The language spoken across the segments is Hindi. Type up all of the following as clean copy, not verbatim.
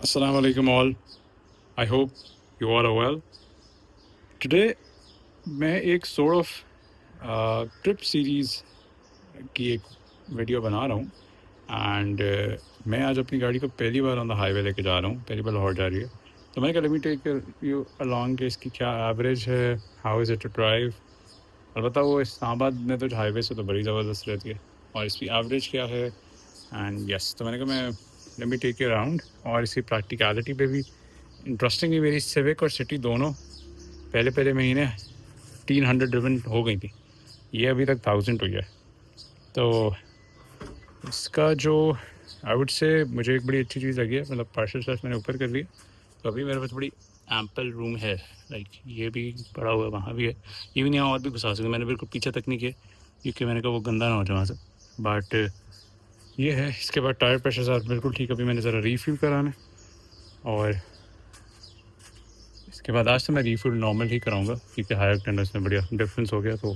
Assalamu alaikum all. I hope you all are well. Today मैं एक sort of ट्रिप सीरीज़ की एक वीडियो बना रहा हूँ एंड मैं आज अपनी गाड़ी को पहली बार ऑन द हाईवे लेके जा रहा हूँ, पहली बार लाहौर जा रही है। तो मैंने कहा let me take you along कि इसकी क्या एवरेज है, how is it to drive. अलबत्ता वो इस्लामाबाद में तो हाईवे से तो बड़ी ज़बरदस्त रहती है, और इसकी एवरेज क्या है। एंड यस, तो मैंने कहा मैं let me take you around, और इसकी प्रैक्टिकलिटी पे भी इंटरेस्टिंगली मेरी सिविक और सिटी दोनों पहले पहले महीने 300 ड्रिवन हो गई थी। ये अभी तक 1000 हुई है। तो इसका जो आई वुड से मुझे एक बड़ी अच्छी चीज़ लगी है, मतलब पार्शल स्लैश मैंने ऊपर कर लिया, तो अभी मेरे पास बड़ी एम्पल रूम है। लाइक ये भी पड़ा हुआ है, वहाँ भी है, इवन यहाँ और भी घुसा सकते। मैंने बिल्कुल पीछे तक नहीं किया क्योंकि मैंने कहा वो गंदा ना हो जाए वहाँ से। बट ये है। इसके बाद टायर प्रेशर साथ बिल्कुल ठीक। अभी मैंने ज़रा रीफ्यूल कराना है, और इसके बाद आज तो मैं रीफुल नॉर्मल ही कराऊंगा क्योंकि हायर टेंडर्स में बढ़िया डिफरेंस हो गया। तो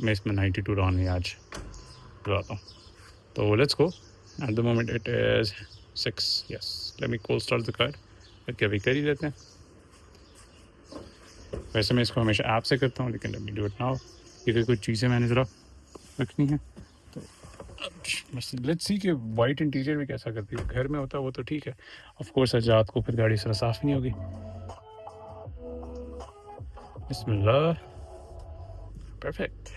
मैं इसमें 92 रॉन ही आज लगाता हूँ। तो let's go. At the moment it is 6। Yes, let me cold start the car. Okay, अभी कर ही लेते हैं। वैसे मैं इसको हमेशा ऐप से करता हूँ, लेकिन let me do it now क्योंकि कुछ चीज़ें मैंने ज़रा रखनी है। तो बस लेट्स सी कि वाइट इंटीरियर भी कैसा करती है। घर में होता है वो तो ठीक है, ऑफ कोर्स आज रात को फिर गाड़ी ज़रा साफ़ नहीं होगी। बिस्मिल्लाह। परफेक्ट।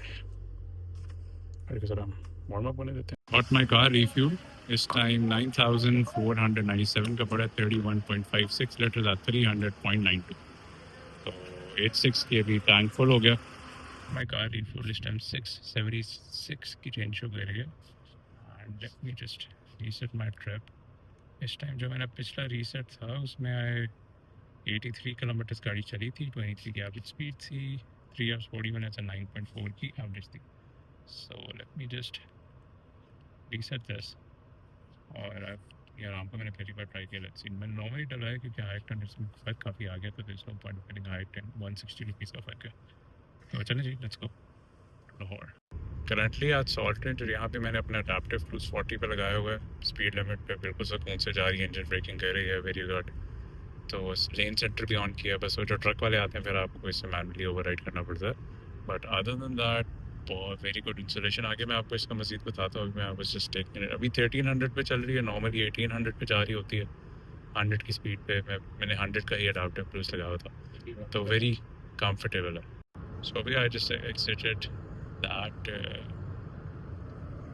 ज़रा वार्म अप होने देते हैं। Got my car refueled. इस टाइम 9497 का पड़ा, 31.56 लीटर था, 300.92। तो 86 की अभी टैंक फुल हो गया। माई कार रिफ्यूल इस टाइम 676 की रेंज हो गई है। And let me just reset my trip. इस टाइम जो मैंने पिछला रीसेट था उसमें 83 किलोमीटर गाड़ी चली थी, 23 की एवरेज स्पीड थी, 3 hours 40 minutes और 9.4 की एवरेज थी। So let me just reset this. और यार आम को मैंने पहली बार ट्राई किया। लेट्स सी, मैंने नॉर्मली डलाया क्योंकि हाई टेन इसमें फ़र्क काफ़ी आ गया, तो this no point fitting high ten. 160 rupees का फ़र्क है। तो चलें जी, लेट्स गो लाहौर। करंटली आज सॉल्टेंट यहाँ पे मैंने अपना अडेप्टिव क्रूज 40 पे लगाया हुआ है। स्पीड लिमिट पे बिल्कुल सुकून से जा रही है, इंजन ब्रेकिंग कर रही है, वेरी गुड। तो लेन सेंटर भी ऑन किया, बस वो जो ट्रक वाले आते हैं फिर आपको इससे मैनुअली ओवर करना पड़ता है। बट अदर देन दैट बहुत वेरी गुड इंसुलेशन। आगे मैं आपको इसका मजीद बताता हूँ। मैं बस जस्ट टेकिंग इट। अभी 1300 पे चल रही है, नॉर्मली 1800 पे जा रही होती है 100 की स्पीड पे। मैंने 100 का ही अडाप्टिव क्रूज लगाया था, तो वेरी कंफर्टेबल है। सो अभी आई जस्ट एक्सिटेड दैट।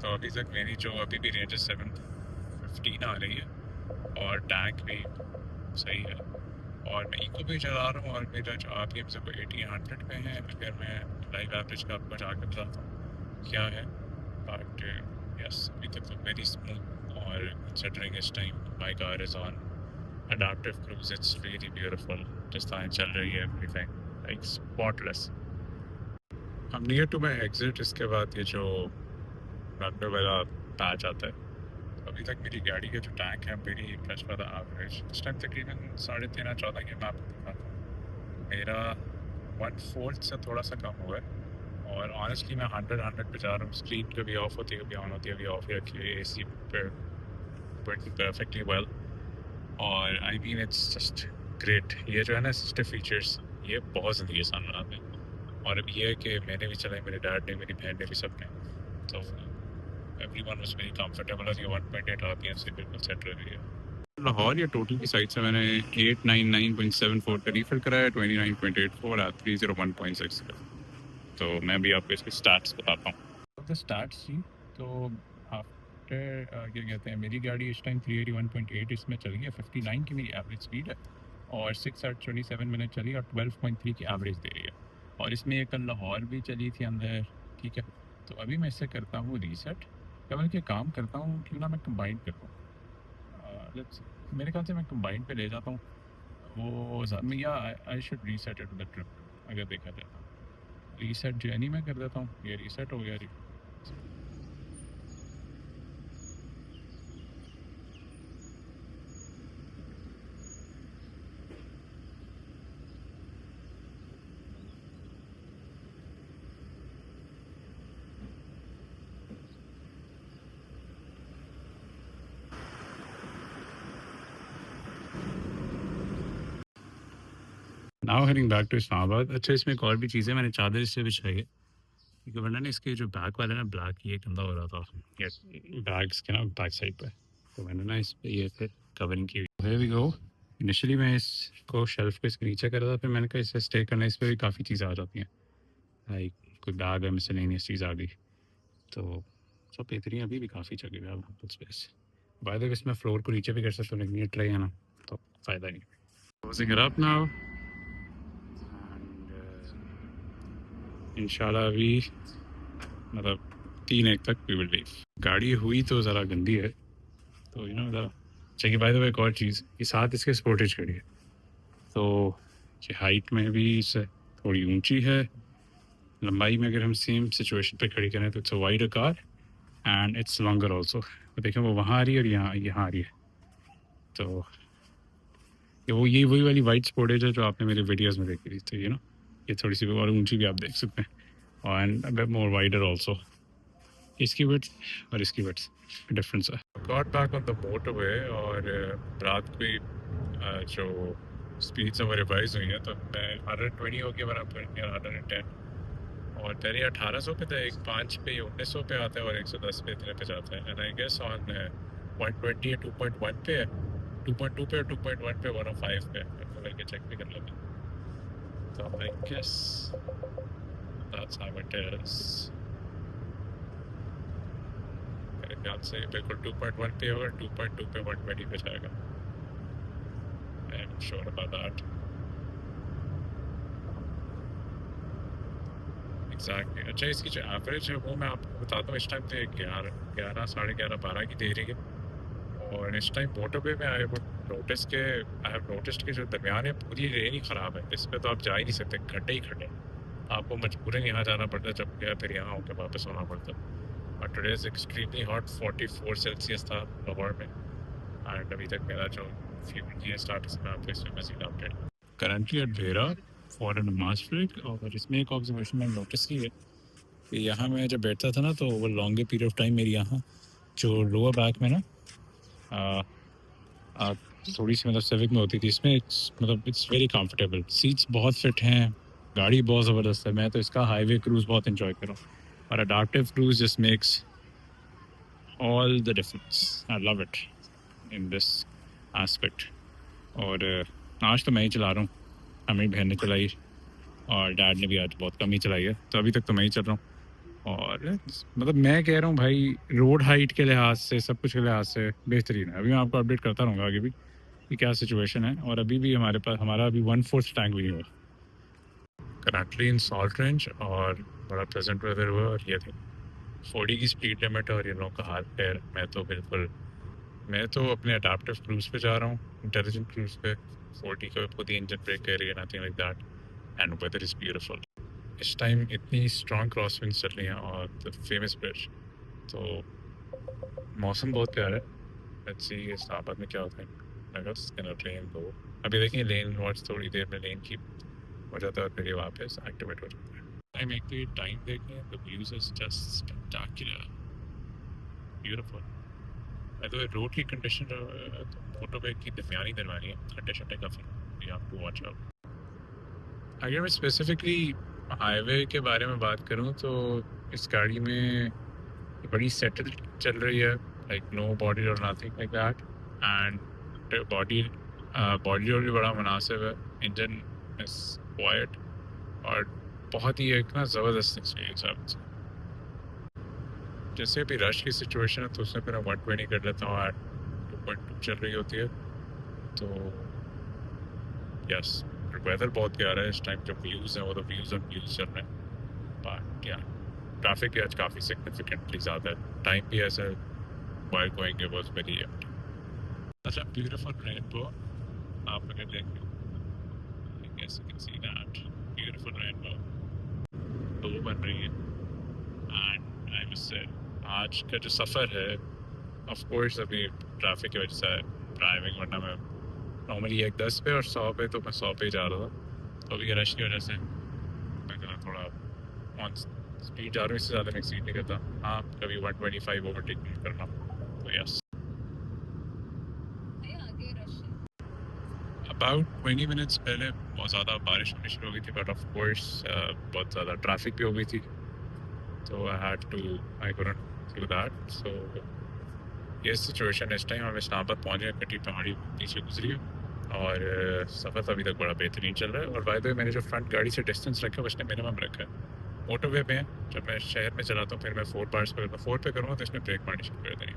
तो अभी तक मेरी जो अभी भी रेंज 715 आ रही है, और टैंक भी सही है, और मैं इको भी चला रहा हूँ, और मेरा जो आर पी एम से वो 1800 पे है। अगर मैं लाइव एवरेज का आपको जाकर बताता हूँ क्या है। बट यस, अभी तक तो वेरी स्मूथ, और कंसिडरिंग इस time my car is on adaptive cruise, it's really beautiful. जिस तरह चल रही है एवरीथिंग लाइक स्पॉटलेस। हम नियर टू माई एग्जिट। इसके बाद ये जो रनवे वाला पैच आता है। अभी तक मेरी गाड़ी का जो टैंक है very impress by the average. इस टाइम तकरीबन 13.5-14 की मैं आपको दिखाता हूँ। मेरा 1/4 से थोड़ा सा कम हुआ है, और ऑनेस्टली मैं 100 पे जा रहा हूँ। स्क्रीन कभी ऑफ होती है, कभी ऑन होती है, अभी ऑफ ही रखी हुई है। AC पर वर्किंग परफेक्टली वेल, और I mean it's just great. ये जो है ना असिस्टिव फीचर्स, ये बहुत ज़िंदगी आसान बनाते हैं। और अब ये है कि मैंने भी चलाए, मेरे डैड ने, मेरी बहन ने भी, सब ने। तो एवरीवन वाज वेरी कंफर्टेबल, और ये 1.8 आरपीएम से बिल्कुल सेट रह रही है। लाहौर या टोटल की साइड से मैंने 899.74 का रीफिल कराया, 29.84 at 301.6 का। तो मैं भी आपको इसके स्टार्ट्स बताता हूँ। द स्टार्ट्स जी, तो आफ्टर क्या कहते हैं, मेरी गाड़ी इस टाइम 381.8 इसमें चली है। 59 की मेरी एवरेज स्पीड है, और 6 hours 27 मिनट चली, और 12.3 की एवरेज दे रही है। और इसमें एक कल लाहौर भी चली थी अंदर, ठीक है। तो अभी मैं इससे करता हूँ रीसेट। क्या मैं क्या काम करता हूँ, क्यों ना मैं कंबाइन कर दूँ। लेट्स, मेरे ख्याल से मैं कंबाइन पे ले जाता हूँ वो, या I should reset it the trip. अगर देखा जाए तो रीसेट जर्नी में कर देता हूँ, ये रीसेट हो गया। Now heading back to Islamabad. अच्छा, इसमें एक और भी चीज़ है, मैंने चादर इससे बिछाई है क्योंकि वरना ना इसके जो बैक वाला ना ब्लैक ये गंदा हो रहा था ये बैग्स के ना बैक साइड पे, तो मैंने ना इस पे ये फिर कवरिंग की हुई। Here we go। इनिशियली मैं इसको शेल्फ पे इसके नीचे कर रहा था, फिर मैंने कहा इसे स्टे करना, इस पर भी काफ़ी चीज़ें आ जाती हैं, लाइक कोई बैग है, मिसलेनियस चीज़ आ गई, तो सब बेहतरीन। अभी भी काफ़ी जगह है वहाँ स्पेस। बाय द वे इसमें फ्लोर को नीचे भी कर सकते हो, लेकिन ये ट्रे है ना तो फ़ायदा नहीं। Closing it up now and इंशाल्लाह अभी मतलब 3 एक तक वी विल लीव। गाड़ी हुई तो ज़रा गंदी है, तो यू नो ज़रा चाहिए। बाय द वे एक और चीज़, ये साथ इसके स्पोर्टेज गाड़ी है, तो ये हाइट में भी इससे थोड़ी ऊंची है, लंबाई में अगर हम सेम सिचुएशन पे खड़ी करें तो it's a wider car and it's longer also. तो देखें वो वहाँ आ रही है और यहाँ आ रही है, तो ये वही वाली वाइट स्पोर्टेज है जो आपने मेरे वीडियोज़ में देखी थी, तो यू नो ये थोड़ी सी और ऊंची भी आप देख सकते हैं, and a bit more wider also. इसकी विड्थ और इसकी विड्थ डिफरेंस है। Got back on the motorway और रात को जो स्पीड्स हैं वो रिवाइज हुई हैं, तो मैं 120 हो गया बराबर 110, और पहले 1800 पे था, एक 5 पे 1900 पे आता है और 110 पे इतने पे जाता है, एंड आई गेस ऑन 120 या 2.1 पे है, 2.2 पे और 2.1 पे 105 पे, तो करके चेक भी कर लेते हैं। तो I guess that's how it is. मेरे ख्याल से बिल्कुल 2.1 पे और 2.2 पे 120 पे जाएगा। I am sure about that. Exactly. अच्छा, इसकी जो एवरेज है वो मैं आपको बताता हूँ, इस टाइम पे 11 साढ़े 12 की दे रही है, और इस टाइम मोटरवे में आई हैव नोटिस्ड कि जो दरमियान है पूरी रेन ही ख़राब है, इस पर तो आप जा ही नहीं सकते, खड्डे ही खड्डे, आपको मजबूरन यहाँ जाना पड़ता है, जब गया फिर यहाँ होकर वापस होना पड़ता। और today is extremely hot, 44 Celsius था लाहौर में, एंड अभी तक मेरा जो फ्यूल की स्टार्ट मैं आपको इसमें मजीद update. Currently at Bhera for नमाज ब्रेक, और इसमें एक ऑब्जर्वेशन मैंने नोटिस की है कि यहाँ मैं जब बैठता था ना तो वो लॉन्गर पीरियड ऑफ टाइम मेरी यहाँ जो लोअर बैक में ना आ, आ, थोड़ी सी मतलब सिविक में होती थी, इसमें मतलब इट्स वेरी कंफर्टेबल, सीट्स बहुत फिट हैं, गाड़ी बहुत ज़बरदस्त है। मैं तो इसका हाईवे क्रूज़ बहुत इंजॉय कर रहा हूँ, और adaptive cruise just makes all the difference. I love it in this aspect. और आज तो मैं ही चला रहा हूँ, हमें बहन ने चलाई और डैड ने भी आज बहुत कम ही चलाई है, तो अभी तक तो मैं ही चल रहा हूँ। और मतलब मैं कह रहा हूँ भाई, रोड हाइट के लिहाज से, सब कुछ के लिहाज से बेहतरीन है। अभी मैं आपको अपडेट करता रहूँगा आगे भी कि क्या सिचुएशन है, और अभी भी हमारा अभी 1/4 टैंक भी नहीं हुआ। करंटली इन सॉल्ट रेंज और बड़ा प्लेजेंट वेदर हुआ, और ये थे 40 की स्पीड लिमिट, और इन लोगों का हाथ पैर, मैं तो अपने अडाप्टिव क्रूज़ पे जा रहा हूँ, इंटेलिजेंट क्रूज़ पे। 40 का खुद ही इंजन ब्रेक कर रही है, nothing like that, and weather is beautiful. इस टाइम इतनी स्ट्रॉन्ग क्रॉस विंड्स चल रही हैं और द फेमस ब्रिज, तो मौसम बहुत प्यारा है। लेट्स सी इस्लामाबाद में क्या होता है, अगर इसके ट्रेन को अभी देखिए लेन वॉच, थोड़ी देर में लेन की हो जाता है और फिर ये वापस एक्टिवेट हो जाता है। टाइम एक तो ये टाइम देखें, the views is just spectacular, beautiful. तो रोड की कंडीशन तो मोटरवे की दरमियानी है, खड्डे शड्डे काफ़ी, you have to watch out. अगर मैं स्पेसिफिकली हाईवे के बारे में बात करूं तो इस गाड़ी में बड़ी सेटल चल रही है, लाइक नो बॉडी और nothing like that, and body और भी बड़ा मुनासिब है। इंजन इज क्वाइट और बहुत ही एक ना ज़बरदस्त एक्सपीरियंस है। जैसे अभी रश की सिचुएशन है तो उसमें फिर 120 कर लेता हूँ, 2.2 चल रही होती है, तो यस वेदर बहुत प्यारा है इस टाइम। जो व्यूज़ हैं वो तो व्यूज़ चल रहे हैं, बट क्या ट्रैफिक भी आज काफ़ी सिग्निफिकेंटली ज़्यादा है। टाइम भी ऐसा while going it was very empty. अच्छा, ब्यूटीफुल रेनबो आप अगर देखें, कैसे can see that beautiful rainbow दो बन रही है, एंड आई मस्ट से आज का जो सफ़र है, ऑफ कोर्स अभी ट्रैफिक की वजह से ड्राइविंग, वरना मैं नॉर्मली 110 पे और 100 पे, तो मैं 100 पे ही जा रहा था, तो अभी रश की वजह से मैं थोड़ा ऑन स्पीड जा रहा हूँ, इससे ज़्यादा मैं एक्सीड नहीं करता। हाँ, कभी 125 ओवरटेक नहीं करना, तो यस। अबाउट 20 मिनट्स पहले बहुत ज़्यादा बारिश होनी शुरू हो गई थी, बट ऑफ कोर्स बहुत ज़्यादा ट्रैफिक भी हो गई थी, तो आई कुडंट डू दैट। सो ये सिचुएशन इस टाइम हम इस्लामाबाद पहुँच गए, कटी पहाड़ी नीचे गुजरी है और सफ़र तो अभी तक बड़ा बेहतरीन चल रहा है। और बाय द वे मैंने जो फ्रंट गाड़ी से डिस्टेंस रखा है उसने मिनिमम रखा है। मोटरवे पे जब मैं शहर में चलाता हूँ फिर मैं 4 बार्स पर 4 पे करूँगा तो इसने ब्रेक मारनी शुरू कर देनी,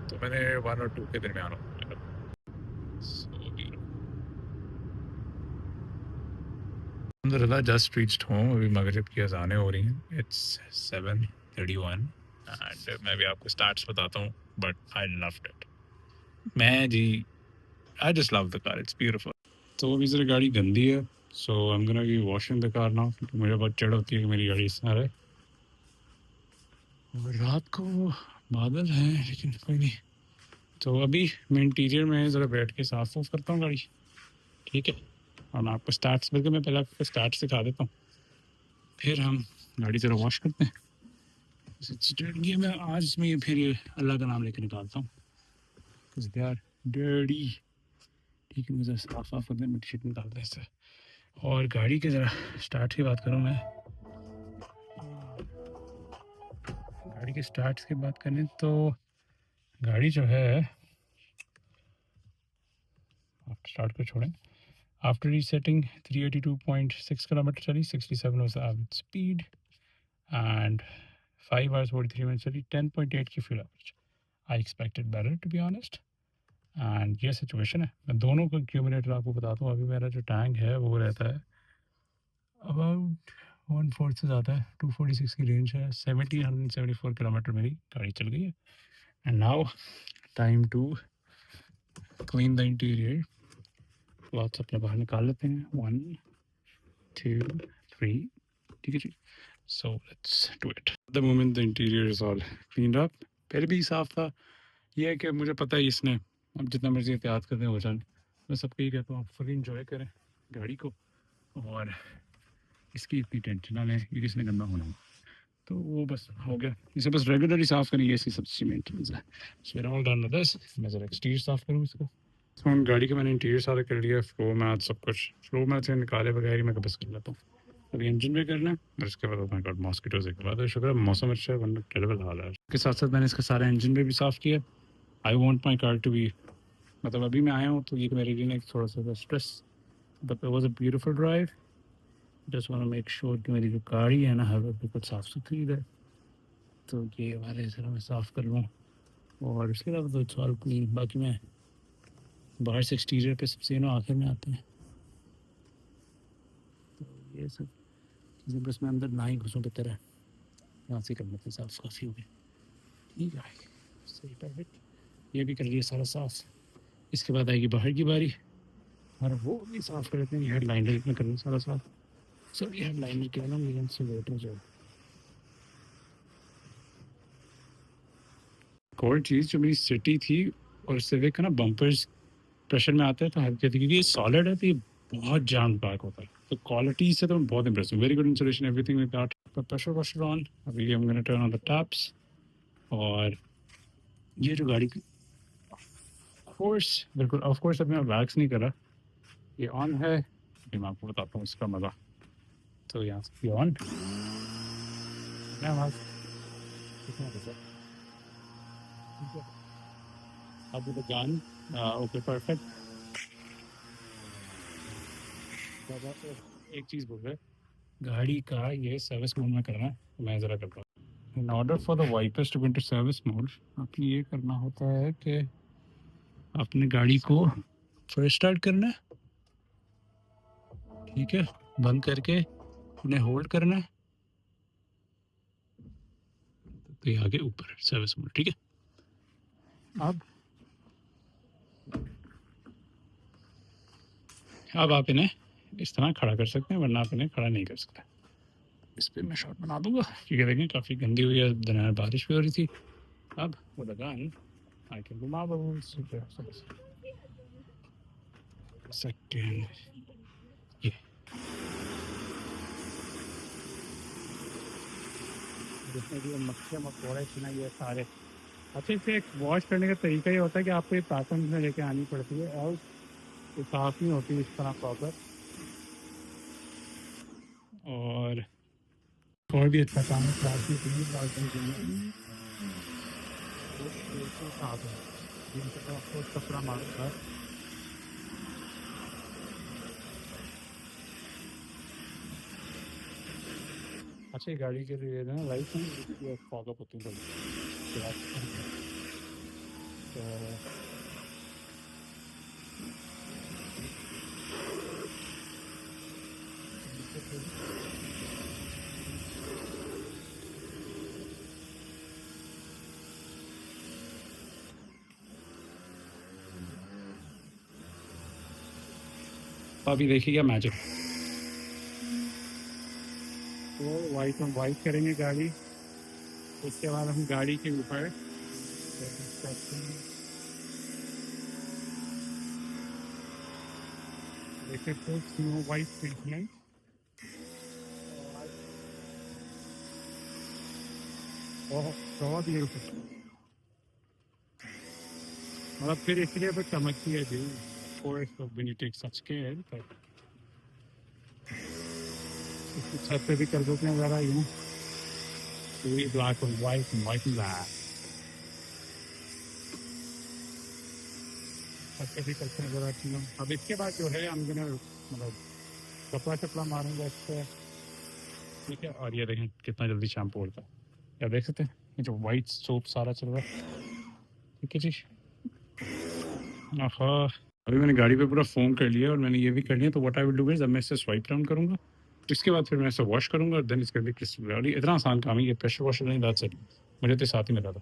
तो मैंने 1 और 2 के दरमियान हूँ। अलहमदुलिल्लाह जस्ट रीच्ड होम, अभी मगरिब की अजानें हो रही हैं। इट्स 7:31 एंड मैं भी आपको स्टार्ट्स बताता हूँ, बट आई लव्ड इट। मैं जी I just love the car, it's beautiful. तो अभी ज़रा गाड़ी गंदी है, so I am gonna be washing the car now, क्योंकि मुझे बहुत चिढ़ होती है कि मेरी गाड़ी इस तरह है। और रात को बादल हैं लेकिन कोई नहीं। तो अभी मैं इंटीरियर में ज़रा बैठ के साफ सूफ करता हूँ गाड़ी, ठीक है। और मैं आपको स्टार्ट्स, बल्कि मैं पहले आपको स्टार्ट सिखा देता हूँ, फिर हम गाड़ी ज़रा वॉश करते हैं। ये मैं आज इसमें ये फिर ये अल्लाह का नाम लेकर निकालता हूँ, यार डर्टी, ठीक है। मुझे साफ साफ करते हैं, मिट्टी शिट निकालते हैं इससे। और गाड़ी के ज़रा स्टार्ट की बात करूँ मैं, गाड़ी के स्टार्ट की बात करें तो गाड़ी जो है स्टार्ट को छोड़ें, आफ्टर रीसेटिंग 382.6 किलोमीटर चली, 67 was the average speed and 5 hours 43 minute चली, 10.8 की fuel average. I expected better to be honest. And ये सिचुएशन है। मैं दोनों का क्यूमुलेटर आपको बताता हूँ। अभी मेरा जो टैंक है वो रहता है अबाउट 1/4 से ज़्यादा है, 246 की रेंज है, 1774 किलोमीटर मेरी गाड़ी चल गई है। And now time to clean the interior. Cloths अपने बाहर निकाल लेते हैं, 1 2 3, ठीक है जी। So let's do it. The moment the interior is all cleaned up, पहले भी साफ था। ये है कि मुझे पता है इसने अब जितना मर्जी एहतियात करते हैं हो जाए। मैं सबको ये कहता हूँ, आप फुली इंजॉय करें गाड़ी को और इसकी इतनी टेंशन ना लें, ये किसने गंदा होना है। तो वो बस हो गया, इसे बस रेगुलरली साफ़ करेंगे, इसकी सबसे मेंटेनेंस है। So all done with this. मैं ज़रा एक्सटीरियर साफ़ करूँ इसको। तो गाड़ी का मैंने इंटीरियर सारा कर लिया, फ्लो मैथ सब कुछ, फ्लो मैथ से निकाले बगैर ही मैं बस कर लेता हूँ। अभी इंजन भी करना है और इसके बाद अपना गॉड मॉस्किटोज के बाद शुक्र है मौसम अच्छा है, वरना टेरेबल हाल है। इसके साथ साथ मैंने इसका सारा इंजन भी साफ़ किया। I want my car to be, मतलब अभी मैं आया हूँ तो ये मेरे लिए थोड़ा सा stress, but it was a beautiful drive. Just want to make sure कि मेरी जो गाड़ी है ना हर वक्त बिल्कुल साफ़ सुथरी रहे। तो ये वाले ज़रा मैं साफ़ कर लूँ और उसके अलावा तो इट्स ऑल क्लीन। बाकी मैं बाहर से एक्सटीरियर पे सबसे आखिर में आते हैं, तो ये सब चीज़ें बस मैं अंदर ना ही घुसूँ बेहतर है, यहाँ से कर लेते हैं साफ़, काफ़ी हो गया, ठीक है। सही परफेक्ट, ये भी कर लिया सारा साफ़। इसके बाद आएगी बाहर की बारी और वो भी साफ़ कर लेते हैं। हेड लाइनर में करना सारा साफ़, सब ये हेड लाइनर के ना मेरे से लेट हो जाए। एक और चीज़ जो मेरी सिटी थी और सिविक का ना बम्पर्स प्रेशर में आते हैं तो हल्के थे, क्योंकि ये सॉलिड है तो ये बहुत जाम पार्क होता है। तो क्वालिटी से तो मैं बहुत इम्प्रेस हूँ, very good insulation, everything like that. Pressure washer on, अभी I am gonna turn on the taps. और ये जो गाड़ी की कोर्स बिल्कुल ऑफ कोर्स अभी मैं वैक्स नहीं करा, ये ऑन है, अभी मैं आपको बताता हूँ इसका मज़ा। तो यहाँ से ऑन मैं आवाज़ कितना बचा, ठीक है। अब द गन, ओके परफेक्ट। एक चीज़ बोल रहे, गाड़ी का ये सर्विस मोड में करना है, मैं ज़रा करता हूँ। In order for the wipers to go into service mode, आपको ये करना होता है कि अपने गाड़ी को फर्स्ट स्टार्ट करना है, ठीक है, बंद करके उन्हें होल्ड करना है, तो ये आगे ऊपर सर्विस मोड, ठीक है। अब आप इन्हें इस तरह खड़ा कर सकते हैं, वरना आप इन्हें खड़ा नहीं कर सकते। इस पर मैं शॉट बना दूंगा, क्योंकि देखें काफ़ी गंदी हुई है, दिन में बारिश भी हो रही थी। अब वो लगान आई कैन घुमा सेकेंड, ये जितने भी मक्खियाँ मकोड़े थी ना ये सारे अच्छे से वॉश करने का तरीका ये होता है कि आपको ये पैटर्न में लेके आनी पड़ती है। और तो साफ नहीं होती इस तरह प्रॉपर। और भी अच्छा काम है प्लास्टिक की बाल्टी के लिए वो बिल्कुल साफ है। जिनसे आपको कपड़ा मारूंगा। अच्छा, ये गाड़ी के लिए ना लाइट है फॉग अप होती है तो अभी देखिएगा मैजिक। तो वाइट हम वाइट करेंगे गाड़ी। उसके बाद हम गाड़ी के ऊपर देखिए तो स्नो वाइट ट्रीटमेंट। बहुत ब्यूटीफुल। मतलब फिर इसलिए फिर चमकती है जी। कोर्स तो when you take such care but इसकी छत पे भी कर देते हैं ज़रा पूरी ब्लैक और वाइट ब्लैक छत पे भी करते हैं ज़रा अब इसके बाद जो है हम मतलब कपड़ा चपड़ा मारूंगा इस पर। ठीक है, और ये देखें कितना जल्दी शैम्पू उड़ता है। क्या देख सकते हैं ये जो वाइट सोप सारा चल रहा है। ठीक है जी। हाँ, अभी मैंने गाड़ी पे पूरा फोम कर लिया और मैंने ये भी कर लिया। तो what I will do is अब मैं इसे स्वाइप डाउन करूँगा। इसके बाद फिर मैं इसे वॉश करूँगा और देन इसके भी क्रिस्टल। इतना आसान काम है ये, प्रेशर वॉशर नहीं दाद सकती मुझे तो साथ ही मिला था।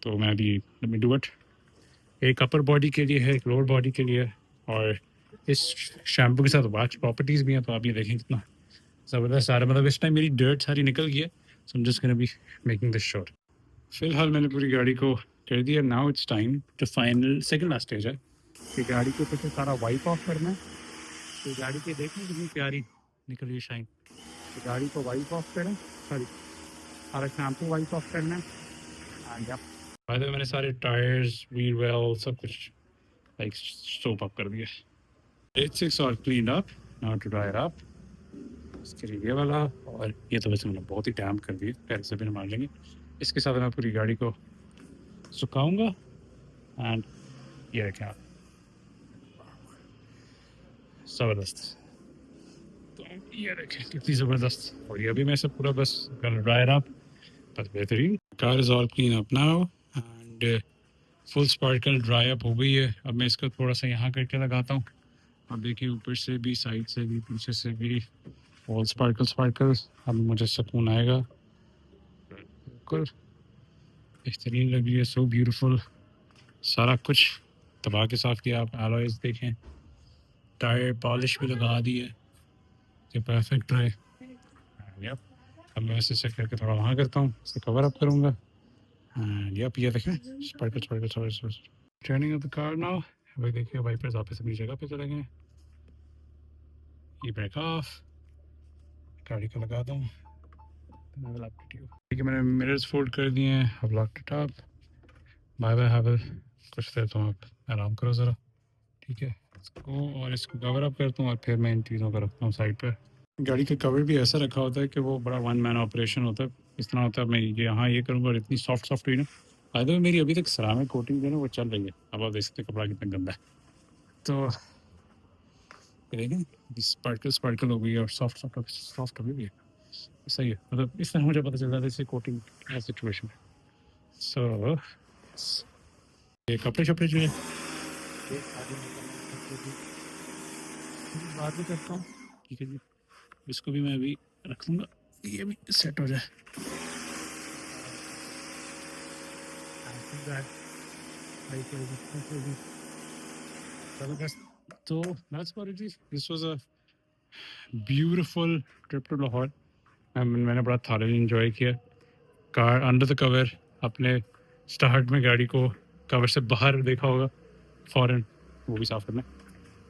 तो मैं अभी लेट मी डू इट। एक अपर बॉडी के लिए है, एक लोअर बॉडी के लिए है। और इस शैम्पू के साथ वाच प्रॉपर्टीज़ भी हैं। तो आप ये देखें कितना ज़बरदस्त आ रहा है। मतलब इस टाइम मेरी डर्ट सारी निकल गई है। So I am just gonna be making this shot. फिलहाल मैंने पूरी गाड़ी को कर दिया। Now it's time to final second last stage है कि गाड़ी के ऊपर से सारा वाइप ऑफ करना है। तो गाड़ी की देखें कितनी प्यारी निकल रही है शाइन। तो गाड़ी को वाइप ऑफ करें, सॉरी सारा शैम्पू वाइप ऑफ करना है। बाय द वे मैंने सारे टायर्स व्हील वेल सब कुछ लाइक सोप अप कर दिया। 8-6 और clean up. Now to dry up. इसके लिए ये वाला और ये तो वैसे मैंने बहुत ही डैम कर दिया, पैर से भी मार लेंगे। इसके साथ मैं पूरी गाड़ी को सुखाऊंगा एंड ये क्या ज़बरदस्त। तो ये देखें कितनी ज़बरदस्त। और ये भी मैं सब पूरा बस ड्राई अप बस बेहतरीन। Car is all clean up now and full sparkle dry up हो गई है। अब मैं इसका थोड़ा सा यहाँ करके लगाता हूँ। अब देखिए ऊपर से भी, साइड से भी, पीछे से भी ऑल स्पार्कल। अब मुझे सुकून आएगा। बिल्कुल बेहतरीन लग रही है, सो ब्यूटीफुल। सारा कुछ दबा के साफ किया। आप एलॉयज देखें, टायर पॉलिश भी लगा दी है, ये परफेक्ट रहे। यप, अब मैं ऐसे करके थोड़ा वहाँ करता हूँ, इसे कवर अप करूँगा। यप, ये देखें sparkle. Turning of the car now. वही देखिए वाइपर्स वापस अपनी जगह पे चले गए। ये ब्रेक ऑफ, गाड़ी को लगा दूँ। ठीक है, मैंने मिरर्स फोल्ड कर दिए हैं। अब lock it up. Bye bye Haval. कुछ देर तो आप आराम करो ज़रा। ठीक है, इसको और इसको कवर अप करता हूँ और फिर मैं इन चीज़ों को रखता हूँ साइड पर। गाड़ी का कवर भी ऐसा रखा होता है कि वो बड़ा वन मैन ऑपरेशन होता है। इस तरह होता है मैं ये यहाँ ये करूँगा और इतनी सॉफ्ट हुई ना। फायदा में मेरी अभी तक सरामिक कोटिंग जो है ना वो चल रही है। अब आप देख सकते कपड़ा कितना गंदा है। तो देखें स्पार्कल हो गई है और सॉफ्ट हो गई है। सही है, मतलब इस तरह मुझे पता चल रहा था इससे कोटिंग सिचुएशन है। सो ये कपड़े शपड़े जो है बाद में करता हूँ। ठीक है जी, इसको भी मैं अभी रख लूँगा, ये भी सेट हो जाए। तो this was a beautiful trip to Lahore. मैंने बड़ा थारली इंजॉय किया। कार अंडर द कवर, अपने स्टार्ट में गाड़ी को कवर से बाहर देखा होगा फॉरन, वो भी साफ करना।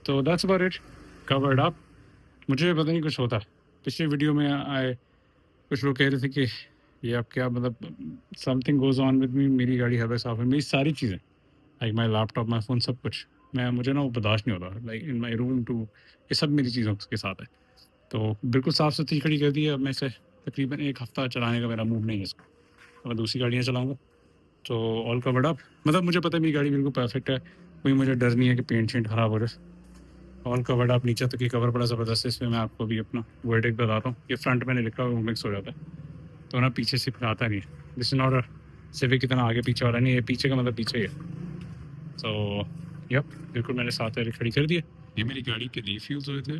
तो that's about it, covered up. मुझे पता नहीं कुछ होता। पिछले वीडियो में आए कुछ लोग कह रहे थे कि ये आप क्या मतलब something goes on with me. मेरी गाड़ी हवा साफ है, मेरी सारी चीज़ें like my laptop, my phone, सब कुछ मुझे ना वो बर्दाश्त नहीं होता, like in my room too, ये सब मेरी चीज़ों के साथ है। तो बिल्कुल साफ़ सुथरी खड़ी कर दी है। अब मैं इसे तकरीबन 1 हफ़्ता चलाने का मेरा मूड नहीं है इसको। अब मैं दूसरी गाड़ियाँ चलाऊँगा, तो ऑल कवर्ड अप, मतलब मुझे पता है मेरी गाड़ी बिल्कुल परफेक्ट है, कोई मुझे डर नहीं है कि पेंट-शेंट खराब हो जाए। ऑल कवर्ड अप, नीचे तक की कवर बड़ा ज़बरदस्त है। इसमें मैं आपको भी अपना वर्डिक्ट बताता हूँ। ये फ्रंट मैंने लिखा हुआ मिक्स हो जाता है, तो ना पीछे से फिर आता नहीं है। This is not a civic की तरह आगे-पीछे वाला नहीं है, पीछे का मतलब पीछे ही है। तो यप, बिल्कुल मैंने साथ वाली खड़ी कर दी है। ये मेरी गाड़ी के रिफ्यूज़ हुए थे।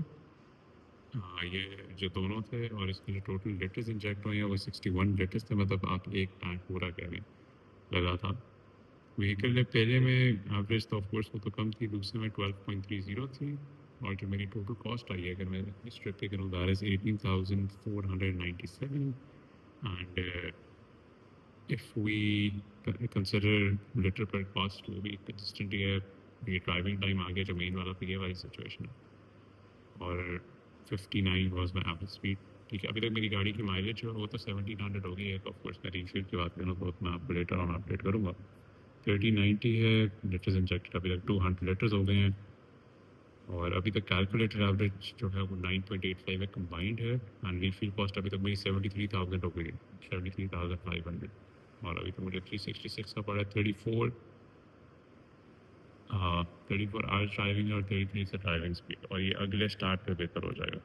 हाँ, ये जो दोनों थे और इसमें जो टोटल लीटर्स इंजेक्ट हुए हैं वो 61 लीटर्स थे, मतलब आप एक टैंक पूरा कह लें लगा था। व्हीकल ने पहले में एवरेज तो ऑफ कोर्स वो तो कम थी, दूसरे में 12.30 थी, और जो मेरी टोटल कॉस्ट आई है अगर मैं इस ट्रिप पे करूँ that is 18,497 and if we consider litre पर कॉस्ट वो भी कंसिस्टेंट ही है। ये ड्राइविंग टाइम आ गया जो मेन वाला, तो ये वाली सिचुएशन है। और 59 वाज माय एवरेज स्पीड। ठीक है, अभी तक मेरी गाड़ी की माइलेज जो है वो तो 1700 हो गई है। तो ऑफ कोर्स मैं रिफ्यूल की बात करूँ तो मैं आपको लेटर ऑन अपडेट करूँगा। 1390 है लीटर्स इंजेक्टेड, अभी तक 200 लीटर्स हो गए हैं, और अभी तक कैलकुलेटेड एवरेज जो है वो 9.85 है कंबाइंड है, एंड रिफिल कॉस्ट अभी तक मेरी 73,000 हो गई है, 73,500, और अभी तक मुझे 366 का पड़ा है। 34 आवर्स ड्राइविंग और 33 से ड्राइविंग स्पीड, और ये अगले स्टार्ट पे बेहतर हो जाएगा।